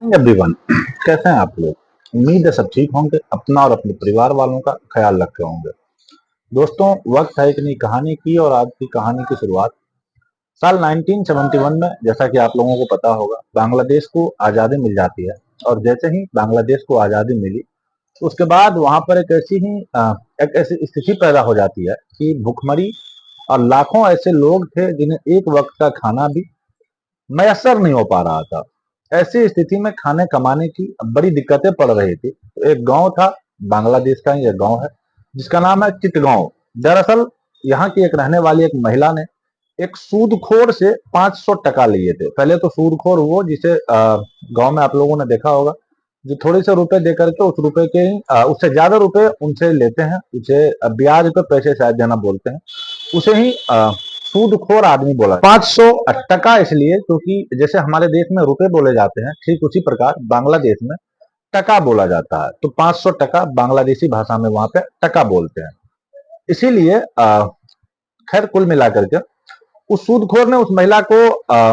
Everyone, कैसे हैं आप लोग। उम्मीद है सब ठीक होंगे, अपना और अपने परिवार वालों का ख्याल रख रहे होंगे। दोस्तों, वक्त है एक नई कहानी की और आज की कहानी की शुरुआत साल 1971 में, जैसा कि आप लोगों को पता होगा, बांग्लादेश को आज़ादी मिल जाती है। और जैसे ही बांग्लादेश को आज़ादी मिली, उसके बाद वहां पर एक ऐसी स्थिति पैदा हो जाती है कि भुखमरी और लाखों ऐसे लोग थे जिन्हें एक वक्त का खाना भी मैसर नहीं हो पा रहा था। ऐसी स्थिति में खाने कमाने की बड़ी दिक्कतें पड़ रही थी। तो एक गांव था, बांग्लादेश का ही एक गांव है जिसका नाम है चिटगांव। दरअसल यहाँ की एक रहने वाली एक महिला ने एक सूदखोर से 500 टका लिए थे। पहले तो सूदखोर वो जिसे गांव में आप लोगों ने देखा होगा, जो थोड़े से रुपए दे करके उस रुपए के उससे ज्यादा रुपए उनसे लेते हैं, उसे ब्याज पे पैसे शायद देना बोलते हैं, उसे ही सूदखोर आदमी बोला। 500 टका इसलिए क्योंकि जैसे हमारे देश में रुपए बोले जाते हैं, ठीक उसी प्रकार बांग्लादेश में टका बोला जाता है। तो 500 टका बांग्लादेशी भाषा में वहां पे टका बोलते हैं। इसीलिए खैर कुल मिलाकर के उस सूदखोर ने उस महिला को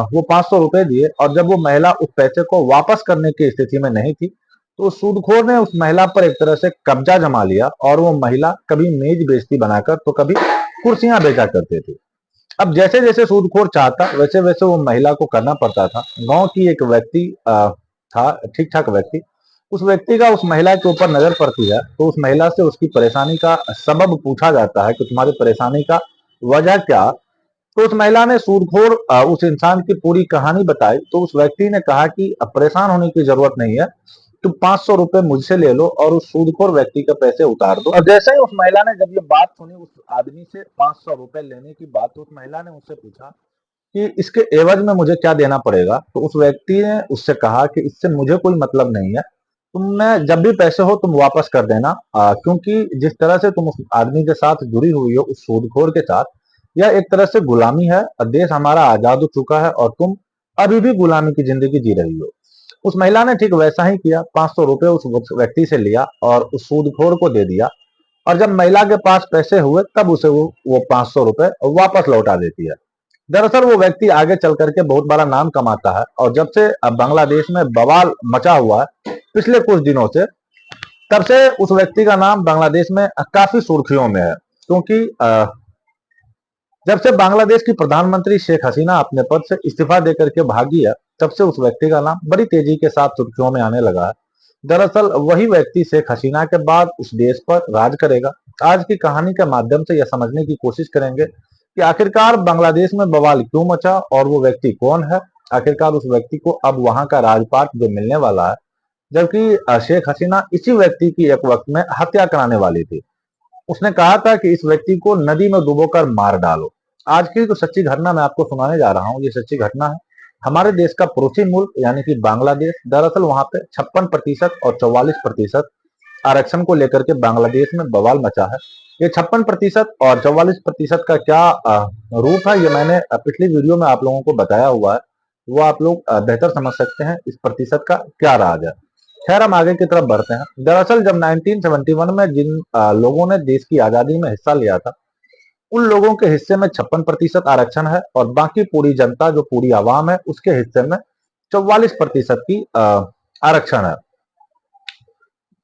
वो 500 रुपए दिए, और जब वो महिला उस पैसे को वापस करने की स्थिति में नहीं थी, तो उस सूदखोर ने उस महिला पर एक तरह से कब्जा जमा लिया। और वो महिला कभी मेज बेचती बनाकर तो कभी कुर्सियां बेचा करते थे। अब जैसे जैसे सूदखोर चाहता वैसे वैसे वो महिला को करना पड़ता था। गांव की एक व्यक्ति था, ठीक ठाक व्यक्ति। उस व्यक्ति का उस महिला के ऊपर नजर पड़ती है, तो उस महिला से उसकी परेशानी का सबब पूछा जाता है कि तुम्हारी परेशानी का वजह क्या। तो उस महिला ने सूदखोर उस इंसान की पूरी कहानी बताई। तो उस व्यक्ति ने कहा कि अब परेशान होने की जरूरत नहीं है, तुम 500 रुपए मुझसे ले लो और उस सूदखोर व्यक्ति के पैसे उतार दो। और जैसे ही उस महिला ने जब ये बात सुनी, उस आदमी से 500 रुपए लेने की बात, तो उस महिला ने उससे पूछा कि इसके एवज में मुझे क्या देना पड़ेगा। तो उस व्यक्ति ने उससे कहा कि इससे मुझे कोई मतलब नहीं है, तुमने जब भी पैसे हो तुम वापस कर देना, क्योंकि जिस तरह से तुम उस आदमी के साथ जुड़ी हुई हो, उस सूदखोर के साथ, यह एक तरह से गुलामी है। देश हमारा आजाद हो चुका है और तुम अभी भी गुलामी की जिंदगी जी रही हो। उस महिला ने ठीक वैसा ही किया, 500 रुपए उस व्यक्ति से लिया और उस सूदखोर को दे दिया। और जब महिला के पास पैसे हुए तब उसे वो 500 रुपए वापस लौटा देती है। दरअसल वो व्यक्ति आगे चल करके बहुत बड़ा नाम कमाता है, और जब से बांग्लादेश में बवाल मचा हुआ है पिछले कुछ दिनों से, तब से उस व्यक्ति का नाम बांग्लादेश में काफी सुर्खियों में है। क्योंकि जब से बांग्लादेश की प्रधानमंत्री शेख हसीना अपने पद से इस्तीफा देकर के भागी है, तब से उस व्यक्ति का नाम बड़ी तेजी के साथ सुर्खियों में आने लगा है। दरअसल वही व्यक्ति शेख हसीना के बाद उस देश पर राज करेगा। आज की कहानी के माध्यम से यह समझने की कोशिश करेंगे कि आखिरकार बांग्लादेश में बवाल क्यों मचा और वो व्यक्ति कौन है। आखिरकार उस व्यक्ति को अब वहां का राजपाट जो मिलने वाला है, जबकि शेख हसीना इसी व्यक्ति की एक वक्त में हत्या कराने वाली थी। उसने कहा था कि इस व्यक्ति को नदी में डुबोकर मार डालो। आज की जो सच्ची घटना मैं आपको सुनाने जा रहा हूँ, ये सच्ची घटना है हमारे देश का पड़ोसी मुल्क यानी कि बांग्लादेश। दरअसल वहां पे 56% और 44% आरक्षण को लेकर के बांग्लादेश में बवाल मचा है। ये 56% और 44% का क्या रूप है, ये मैंने पिछली वीडियो में आप लोगों को बताया हुआ है। वो आप लोग बेहतर समझ सकते हैं इस प्रतिशत का क्या राज है। खैर, हम आगे की तरफ बढ़ते हैं। दरअसल जब 1971 में जिन लोगों ने देश की आजादी में हिस्सा लिया था, उन लोगों के हिस्से में 56% आरक्षण है, और बाकी पूरी जनता जो पूरी आवाम है उसके हिस्से में 44% की आरक्षण है।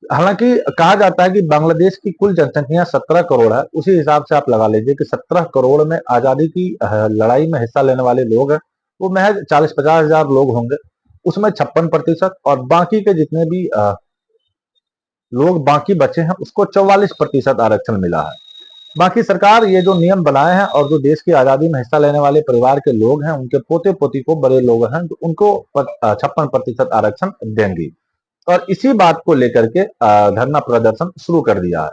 हालांकि कहा जाता है कि बांग्लादेश की कुल जनसंख्या 17 करोड़ है। उसी हिसाब से आप लगा लीजिए कि 17 करोड़ में आजादी की लड़ाई में हिस्सा लेने वाले लोग हैं वो महज 40-50 हजार लोग होंगे। उसमें 56% और बाकी के जितने भी लोग बाकी बचे हैं उसको 44% आरक्षण मिला है। बाकी सरकार ये जो नियम बनाए हैं और जो देश की आजादी में हिस्सा लेने वाले परिवार के लोग हैं, उनके पोते पोती को, बड़े लोग हैं, तो उनको 56% आरक्षण देंगी। और इसी बात को लेकर के धरना प्रदर्शन शुरू कर दिया है।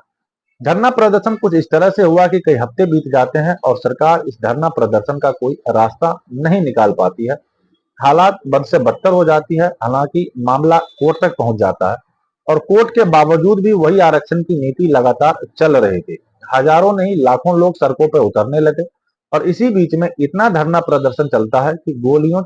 धरना प्रदर्शन कुछ इस तरह से हुआ कि कई हफ्ते बीत जाते हैं और सरकार इस धरना प्रदर्शन का कोई रास्ता नहीं निकाल पाती है। हालात बद से बदतर हो जाती है। हालांकि मामला कोर्ट तक पहुंच जाता है, और कोर्ट के बावजूद भी वही आरक्षण की नीति लगातार चल रही थी। हजारों नहीं लाखों लोग सड़कों पर उतरने लगे, और इसी बीच में इतना धरना प्रदर्शन चलता है कि गोलियां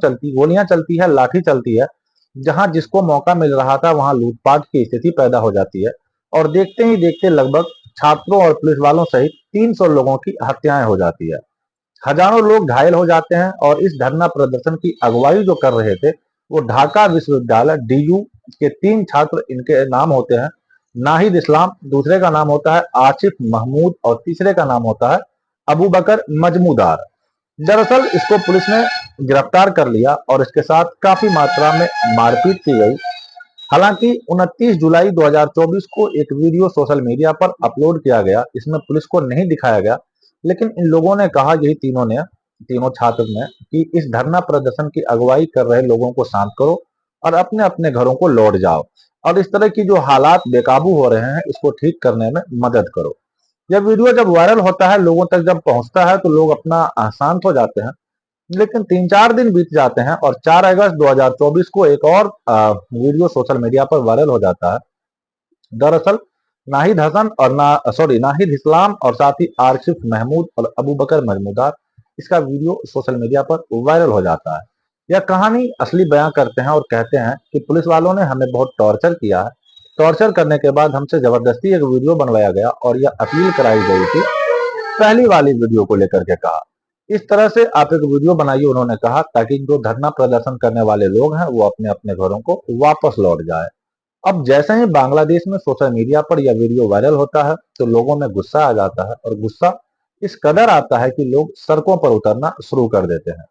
चलती है, लाठी चलती है। जहां जिसको मौका मिल रहा था वहां लूटपाट की स्थिति पैदा हो जाती है, और देखते ही देखते लगभग छात्रों और पुलिस वालों सहित 300 लोगों की हत्याएं हो जाती है। हजारों लोग घायल हो जाते हैं, और इस धरना प्रदर्शन की अगुवाई जो कर रहे थे वो ढाका विश्वविद्यालय डीयू के 3 छात्र, इनके नाम होते हैं नाहिद इस्लाम, दूसरे का नाम होता है आसिफ महमूद और तीसरे का नाम होता है अबू बकर मजमूदार। दरअसल इसको पुलिस ने गिरफ्तार कर लिया और इसके साथ काफी मात्रा में मारपीट की गई। हालांकि 29 जुलाई 2024 को एक वीडियो सोशल मीडिया पर अपलोड किया गया, इसमें पुलिस को नहीं दिखाया गया, लेकिन इन लोगों ने कहा, यही तीनों छात्र ने, कि इस धरना प्रदर्शन की अगुवाई कर रहे लोगों को शांत करो और अपने अपने घरों को लौट जाओ और इस तरह की जो हालात बेकाबू हो रहे हैं इसको ठीक करने में मदद करो। यह वीडियो जब वायरल होता है, लोगों तक जब पहुंचता है, तो लोग अपना शांत हो जाते हैं। लेकिन 3-4 दिन बीत जाते हैं और 4 अगस्त 2024 को एक और वीडियो सोशल मीडिया पर वायरल हो जाता है। दरअसल नाहिद हसन और नाहिद इस्लाम और साथ ही आसिफ महमूद और अबू बकर मजमूदार, इसका वीडियो सोशल मीडिया पर वायरल हो जाता है। यह कहानी असली बयां करते हैं और कहते हैं कि पुलिस वालों ने हमें बहुत टॉर्चर किया है। टॉर्चर करने के बाद हमसे जबरदस्ती एक वीडियो बनवाया गया और यह अपील कराई गई थी, पहली वाली वीडियो को लेकर के कहा। इस तरह से आप एक वीडियो बनाइए, उन्होंने कहा, ताकि जो धरना प्रदर्शन करने वाले लोग हैं वो अपने अपने घरों को वापस लौट जाए। अब जैसे ही बांग्लादेश में सोशल मीडिया पर यह वीडियो वायरल होता है तो लोगों में गुस्सा आ जाता है और गुस्सा इस कदर आता है कि लोग सड़कों पर उतरना शुरू कर देते हैं।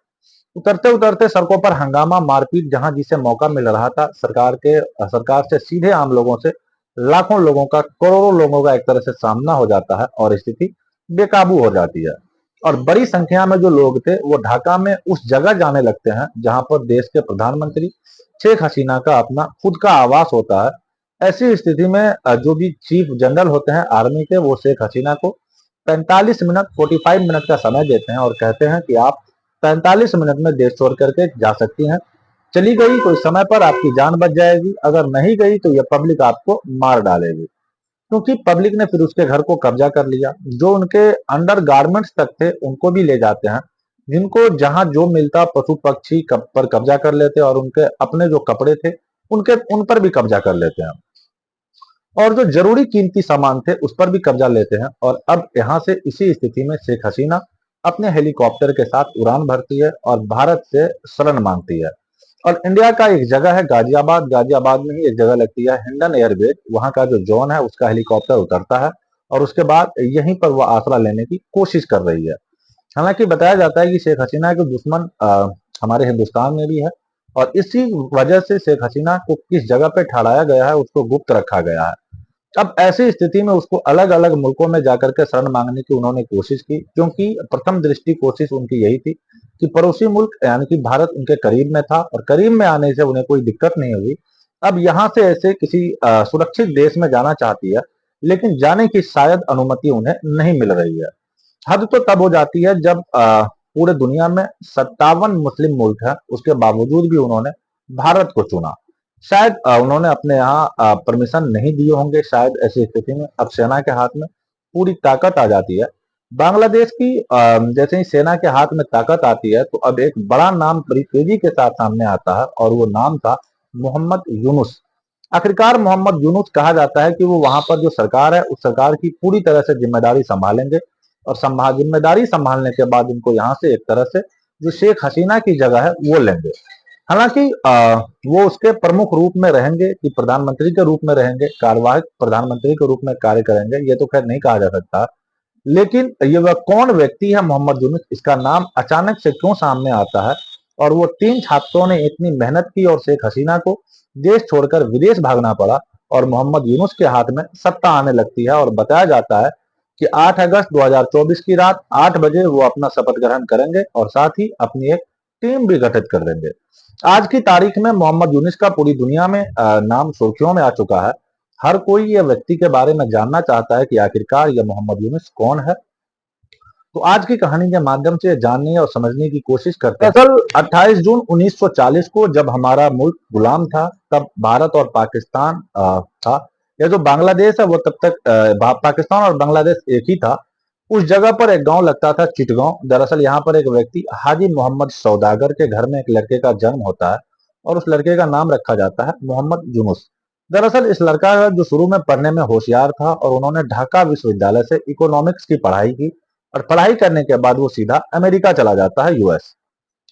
उतरते उतरते सड़कों पर हंगामा, मारपीट, जहां जिसे मौका मिल रहा था, सरकार से सीधे आम लोगों से लाखों लोगों का, करोड़ों लोगों का एक तरह से सामना हो जाता है और स्थिति बेकाबू हो जाती है। और बड़ी संख्या में जो लोग थे वो ढाका में उस जगह जाने लगते हैं जहां पर देश के प्रधानमंत्री शेख हसीना का अपना खुद का आवास होता है। ऐसी स्थिति में जो भी चीफ जनरल होते हैं आर्मी के, वो शेख हसीना को 45 मिनट का समय देते हैं और कहते हैं कि आप 45 मिनट में देश छोड़ करके जा सकती हैं। चली गई तो इस समय पर आपकी जान बच जाएगी, अगर नहीं गई तो यह पब्लिक आपको मार डालेगी। क्योंकि पब्लिक ने फिर उसके घर को कब्जा कर लिया। जो उनके अंडर गारमेंट्स तक थे उनको भी ले जाते हैं, जिनको जहां जो मिलता पशु पक्षी पर कब्जा कर लेते हैं और उनके अपने जो कपड़े थे उनके उन पर भी कब्जा कर लेते हैं और जो जरूरी कीमती सामान थे उस पर भी कब्जा लेते हैं। और अब यहाँ से इसी स्थिति में शेख हसीना अपने हेलीकॉप्टर के साथ उड़ान भरती है और भारत से शरण मांगती है। और इंडिया का एक जगह है गाजियाबाद, गाजियाबाद में ही एक जगह लगती है हिंडन एयरबेस, वहां का जो जोन है उसका हेलीकॉप्टर उतरता है और उसके बाद यहीं पर वह आसरा लेने की कोशिश कर रही है। हालांकि बताया जाता है कि शेख हसीना के दुश्मन हमारे हिंदुस्तान में भी है और इसी वजह से शेख हसीना को किस जगह पे ठहराया गया है उसको गुप्त रखा गया है। अब ऐसी स्थिति में उसको अलग अलग मुल्कों में जाकर के शरण मांगने की उन्होंने कोशिश की, क्योंकि प्रथम दृष्टि कोशिश उनकी यही थी कि पड़ोसी मुल्क यानी कि भारत उनके करीब में था और करीब में आने से उन्हें कोई दिक्कत नहीं हुई। अब यहाँ से ऐसे किसी सुरक्षित देश में जाना चाहती है, लेकिन जाने की शायद अनुमति उन्हें नहीं मिल रही है। हद तो तब हो जाती है जब पूरे दुनिया में 57 मुस्लिम मुल्क हैं, उसके बावजूद भी उन्होंने भारत को चुना। शायद उन्होंने अपने यहाँ परमिशन नहीं दिए होंगे, शायद ऐसी स्थिति में अब सेना के हाथ में पूरी ताकत आ जाती है। बांग्लादेश की जैसे ही सेना के हाथ में ताकत आती है तो अब एक बड़ा नाम बड़ी तेजी के साथ सामने आता है और वो नाम था मोहम्मद यूनुस। आखिरकार मोहम्मद यूनुस कहा जाता है कि वो वहां पर जो सरकार है उस सरकार की पूरी तरह से जिम्मेदारी संभालेंगे और जिम्मेदारी संभालने के बाद उनको यहाँ से एक तरह से जो शेख हसीना की जगह है वो लेंगे। हालांकि वो उसके प्रमुख रूप में रहेंगे कि प्रधानमंत्री के रूप में रहेंगे, कार्यवाहक प्रधानमंत्री के रूप में कार्य करेंगे, ये तो खैर नहीं कहा जा सकता। लेकिन ये वह कौन व्यक्ति है मोहम्मद यूनुस, इसका नाम अचानक से क्यों सामने आता है और वो 3 छात्रों ने इतनी मेहनत की और शेख हसीना को देश छोड़कर विदेश भागना पड़ा और मोहम्मद यूनुस के हाथ में सत्ता आने लगती है। और बताया जाता है कि 8 अगस्त 2024 की रात 8 बजे वो अपना शपथ ग्रहण करेंगे और साथ ही अपनी एक टीम भी गठित कर देंगे। आज की तारीख में मोहम्मद यूनुस का पूरी दुनिया में नाम सुर्खियों में आ चुका है। हर कोई ये व्यक्ति के बारे में जानना चाहता है कि आखिरकार ये मोहम्मद यूनुस कौन है। तो आज की कहानी के माध्यम से जानने और समझने की कोशिश करते हैं। दरअसल 28 जून 1940 को जब हमारा मुल्क गुलाम था, तब भारत और पाकिस्तान था। यह जो बांग्लादेश है वो तब तक पाकिस्तान और बांग्लादेश एक ही था। उस जगह पर एक गांव लगता था चिटगांव। दरअसल यहाँ पर एक व्यक्ति हाजी मोहम्मद सौदागर के घर में एक लड़के का जन्म होता है और उस लड़के का नाम रखा जाता है मोहम्मद यूनुस। दरअसल इस लड़का जो शुरू में पढ़ने में होशियार था और उन्होंने ढाका विश्वविद्यालय से इकोनॉमिक्स की पढ़ाई की और पढ़ाई करने के बाद वो सीधा अमेरिका चला जाता है, यूएस।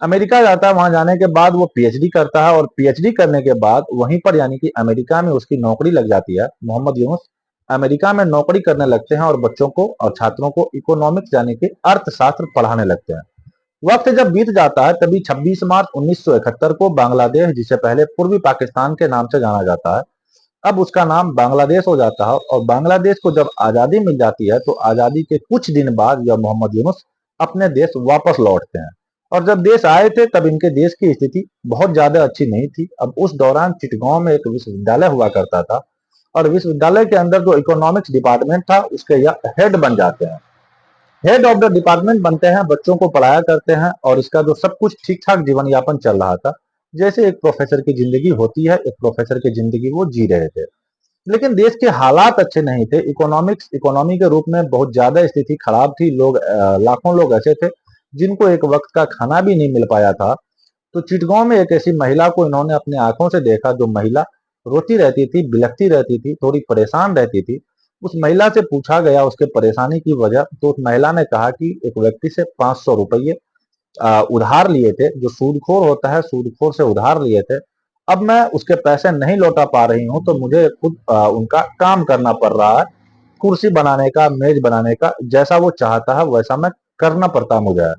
अमेरिका जाता है, वहां जाने के बाद वो पीएचडी करता है और पीएचडी करने के बाद वहीं पर यानी कि अमेरिका में उसकी नौकरी लग जाती है। मोहम्मद यूनुस अमेरिका में नौकरी करने लगते हैं और बच्चों को और छात्रों को इकोनॉमिक्स यानी कि अर्थशास्त्र पढ़ाने लगते हैं। वक्त जब बीत जाता है तभी 26 मार्च 1971 को बांग्लादेश, जिसे पहले पूर्वी पाकिस्तान के नाम से जाना जाता है, अब उसका नाम बांग्लादेश हो जाता है। और बांग्लादेश को जब आजादी मिल जाती है तो आजादी के कुछ दिन बाद यह मोहम्मद यूनुस अपने देश वापस लौटते हैं। और जब देश आए थे तब इनके देश की स्थिति बहुत ज्यादा अच्छी नहीं थी। अब उस दौरान चिटगांव में एक विश्वविद्यालय हुआ करता था और विश्वविद्यालय के अंदर जो इकोनॉमिक्स डिपार्टमेंट था उसके यह हेड बन जाते हैं। हेड ऑफ द डिपार्टमेंट बनते हैं, बच्चों को पढ़ाया करते हैं और इसका जो सब कुछ ठीक ठाक जीवन यापन चल रहा था, जैसे एक प्रोफेसर की जिंदगी होती है, एक प्रोफेसर की जिंदगी वो जी रहे थे। लेकिन देश के हालात अच्छे नहीं थे। इकोनॉमी के रूप में बहुत ज्यादा स्थिति खराब थी। लाखों लोग ऐसे थे जिनको एक वक्त का खाना भी नहीं मिल पाया था। तो चिटगांव में एक ऐसी महिला को इन्होंने अपने आंखों से देखा, जो महिला रोती रहती थी, बिलखती रहती थी, थोड़ी परेशान रहती थी। उस महिला से पूछा गया उसके परेशानी की वजह, तो उस महिला ने कहा कि एक व्यक्ति से 500 रुपये उधार लिए थे, जो सूदखोर होता है, सूदखोर से उधार लिए थे। अब मैं उसके पैसे नहीं लौटा पा रही हूँ तो मुझे खुद उनका काम करना पड़ रहा है, कुर्सी बनाने का, मेज बनाने का, जैसा वो चाहता है वैसा मैं करना पड़ता मुझे है,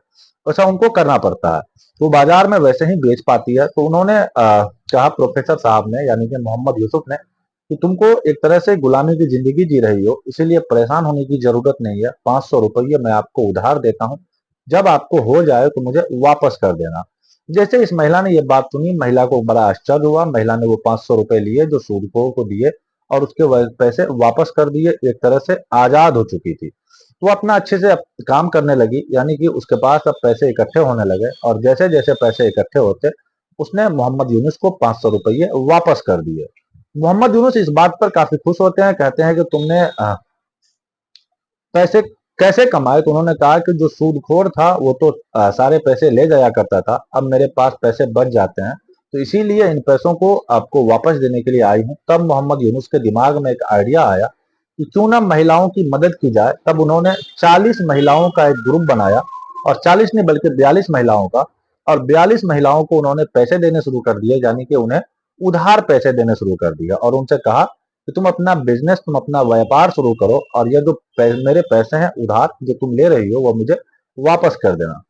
वैसा उनको करना पड़ता है। तो बाजार में वैसे ही बेच पाती है। तो उन्होंने कहा प्रोफेसर साहब ने, यानी कि मोहम्मद यूसुफ ने, कि तुमको एक तरह से गुलामी की जिंदगी जी रही हो, इसीलिए परेशान होने की जरूरत नहीं है। 500 रुपये मैं आपको उधार देता हूँ, जब आपको हो जाए तो मुझे वापस कर देना। जैसे इस महिला ने ये बात सुनी, महिला को बड़ा आश्चर्य हुआ। महिला ने वो 500 रुपए लिए जो सूदखोर को दिए और उसके पैसे वापस कर दिए। एक तरह से आजाद हो चुकी थी। वो अपना अच्छे से काम करने लगी, यानी कि उसके पास अब पैसे इकट्ठे होने लगे और जैसे जैसे पैसे इकट्ठे होते, उसने मोहम्मद यूनुस को 500 रुपये वापस कर दिए। मोहम्मद यूनुस इस बात पर काफी खुश होते हैं, कहते हैं कि तुमने पैसे कैसे कमाए। तो उन्होंने कहा कि जो सूदखोर था वो तो सारे पैसे ले जाया करता था, अब मेरे पास पैसे बच जाते हैं, तो इसीलिए इन पैसों को आपको वापस देने के लिए आई हूँ। तब मोहम्मद यूनुस के दिमाग में एक आइडिया आया कि क्यों ना महिलाओं की मदद की जाए। तब उन्होंने 40 महिलाओं का एक ग्रुप बनाया, और 40 नहीं बल्कि 42 महिलाओं का, और 42 महिलाओं को उन्होंने पैसे देने शुरू कर दिए, यानी कि उन्हें उधार पैसे देने शुरू कर दिया। और उनसे कहा कि तुम अपना बिजनेस, तुम अपना व्यापार शुरू करो और ये जो मेरे पैसे हैं उधार जो तुम ले रही हो वो मुझे वापस कर देना।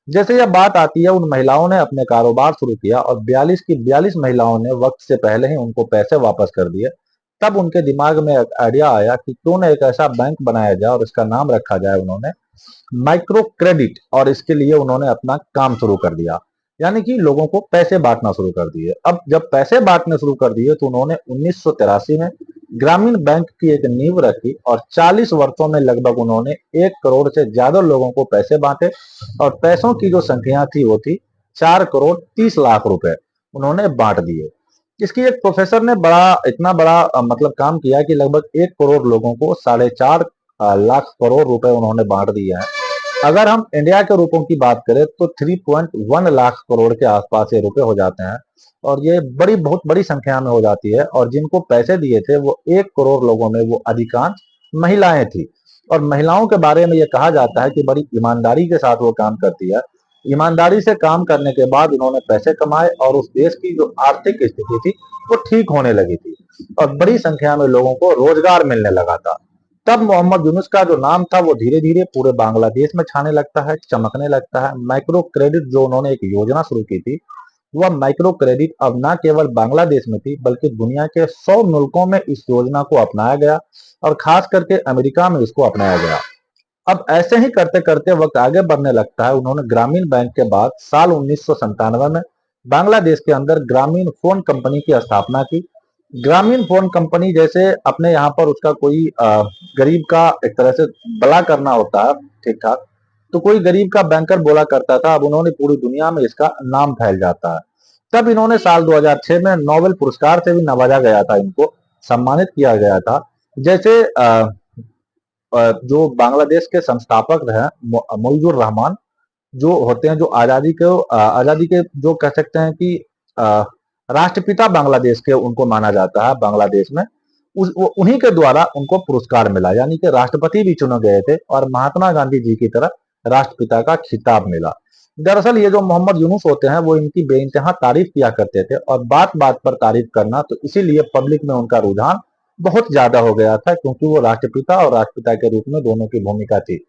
जैसे यह बात आती है, उन महिलाओं ने अपने कारोबार शुरू किया और 42 की 42 महिलाओं ने वक्त से पहले ही उनको पैसे वापस कर दिए। तब उनके दिमाग में एक आइडिया आया कि क्यों ना एक ऐसा बैंक बनाया जाए और इसका नाम रखा जाए उन्होंने माइक्रो क्रेडिट। और इसके लिए उन्होंने अपना काम शुरू कर दिया, यानी कि लोगों को पैसे बांटना शुरू कर दिए। अब जब पैसे बांटने शुरू कर दिए तो उन्होंने 1983 में ग्रामीण बैंक की एक नींव रखी और 40 वर्षों में लगभग उन्होंने 1 करोड़ से ज्यादा लोगों को पैसे बांटे। और पैसों की जो संख्या थी वो थी 4 करोड़ 30 लाख रुपए उन्होंने बांट दिए। इसकी एक प्रोफेसर ने इतना बड़ा मतलब काम किया कि लगभग 1 करोड़ लोगों को 4.5 लाख करोड़ रुपए उन्होंने बांट दिए हैं। अगर हम इंडिया के रुपयों की बात करें तो 3.1 लाख करोड़ के आसपास ये रुपए हो जाते हैं। और ये बहुत बड़ी संख्या में हो जाती है। और जिनको पैसे दिए थे वो 1 करोड़ लोगों में वो अधिकांश महिलाएं थी। और महिलाओं के बारे में ये कहा जाता है कि बड़ी ईमानदारी के साथ वो काम करती है। ईमानदारी से काम करने के बाद उन्होंने पैसे कमाए और उस देश की जो आर्थिक स्थिति थी वो ठीक होने लगी थी और बड़ी संख्या में लोगों को रोजगार मिलने लगा था। तब मोहम्मद यूनुस का जो नाम था वो धीरे धीरे पूरे बांग्लादेश में छाने लगता है, चमकने लगता है। माइक्रो क्रेडिट जो उन्होंने एक योजना शुरू की थी, वह माइक्रो क्रेडिट अब न केवल बांग्लादेश में थी बल्कि दुनिया के 100 मुल्कों में इस योजना को अपनाया गया और खास करके अमेरिका में इसको अपनाया गया। अब ऐसे ही करते करते वक्त आगे बढ़ने लगता है। उन्होंने ग्रामीण बैंक के बाद साल 1997 में बांग्लादेश के अंदर ग्रामीण फोन कंपनी की स्थापना की। ग्रामीण फोन कंपनी, जैसे अपने यहाँ पर उसका कोई गरीब का एक तरह से भला करना होता है ठीक ठाक, तो कोई गरीब का बैंकर बोला करता था। अब उन्होंने पूरी दुनिया में इसका नाम फैल जाता है। तब इन्होंने साल 2006 में नोबेल पुरस्कार से भी नवाजा गया था, इनको सम्मानित किया गया था। जैसे जो बांग्लादेश के संस्थापक रहे मुजीबुर रहमान, जो होते हैं, जो आजादी के जो कह सकते हैं कि राष्ट्रपिता बांग्लादेश के उनको माना जाता है बांग्लादेश में। उन्हीं के द्वारा उनको पुरस्कार मिला, यानी कि राष्ट्रपति भी चुने गए थे और महात्मा गांधी जी की तरह राष्ट्रपिता का खिताब मिला। दरअसल ये जो मोहम्मद यूनुस होते हैं वो इनकी बेइंतहा तारीफ किया करते थे, और बात बात पर तारीफ करना, तो इसीलिए पब्लिक में उनका रुझान बहुत ज्यादा हो गया था, क्योंकि वो राष्ट्रपिता और राष्ट्रपिता के रूप में दोनों की भूमिका थी।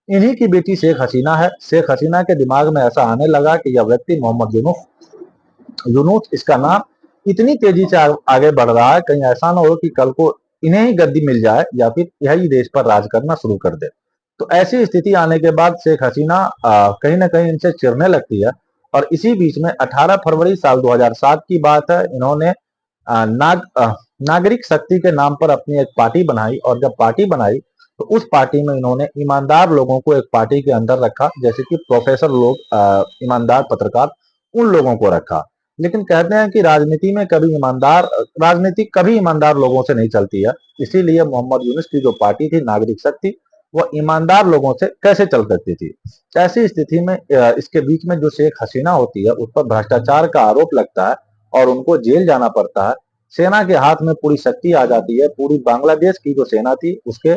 इन्हीं की बेटी शेख हसीना है। शेख हसीना के दिमाग में ऐसा आने लगा कि यह व्यक्ति मोहम्मद यूनुस यूनुस इसका नाम इतनी तेजी से आगे बढ़ रहा है, कहीं ऐसा ना हो कि कल को इन्हें ही गद्दी मिल जाए या फिर यही देश पर राज करना शुरू कर दे। तो ऐसी स्थिति आने के बाद शेख हसीना कहीं ना कहीं इनसे चिढ़ने लगती है, और इसी बीच में 18 फरवरी साल 2007 की बात है, इन्होंने नागरिक शक्ति के नाम पर अपनी एक पार्टी बनाई, और जब पार्टी बनाई तो उस पार्टी में इन्होंने ईमानदार लोगों को एक पार्टी के अंदर रखा, जैसे कि प्रोफेसर लोग, ईमानदार पत्रकार, उन लोगों को रखा। लेकिन कहते हैं कि राजनीति कभी ईमानदार लोगों से नहीं चलती है। इसीलिए मोहम्मद यूनुस की जो पार्टी थी नागरिक शक्ति, वो ईमानदार लोगों से कैसे चल सकती थी। ऐसी स्थिति में इसके बीच में जो शेख हसीना होती है उस पर भ्रष्टाचार का आरोप लगता है और उनको जेल जाना पड़ता है। सेना के हाथ में पूरी शक्ति आ जाती है, पूरी बांग्लादेश की जो सेना थी उसके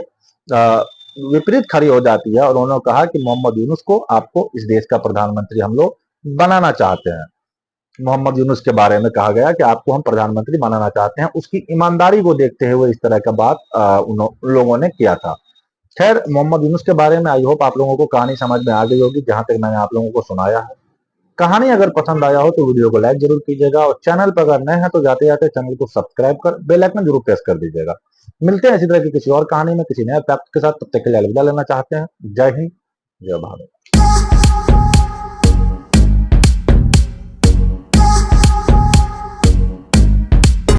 विपरीत खड़ी हो जाती है, और उन्होंने कहा कि मोहम्मद यूनुस को, आपको इस देश का प्रधानमंत्री हम लोग बनाना चाहते हैं। मोहम्मद यूनुस के बारे में कहा गया कि आपको हम प्रधानमंत्री बनाना चाहते हैं। उसकी ईमानदारी को देखते हुए इस तरह का बात उन लोगों ने किया था। खैर, मोहम्मद यूनुस के बारे में आई होप आप लोगों को कहानी समझ में आ गई होगी, जहां तक मैंने आप लोगों को सुनाया है। कहानी अगर पसंद आया हो तो वीडियो को लाइक जरूर कीजिएगा, और चैनल पर अगर नए हैं तो जाते जाते चैनल को सब्सक्राइब कर बेल आइकन जरूर प्रेस कर दीजिएगा। मिलते हैं इसी तरह की किसी और कहानी में किसी नए फैक्ट के साथ, तब तक के लिए अलविदा लेना चाहते हैं। जय हिंद, जय भारत।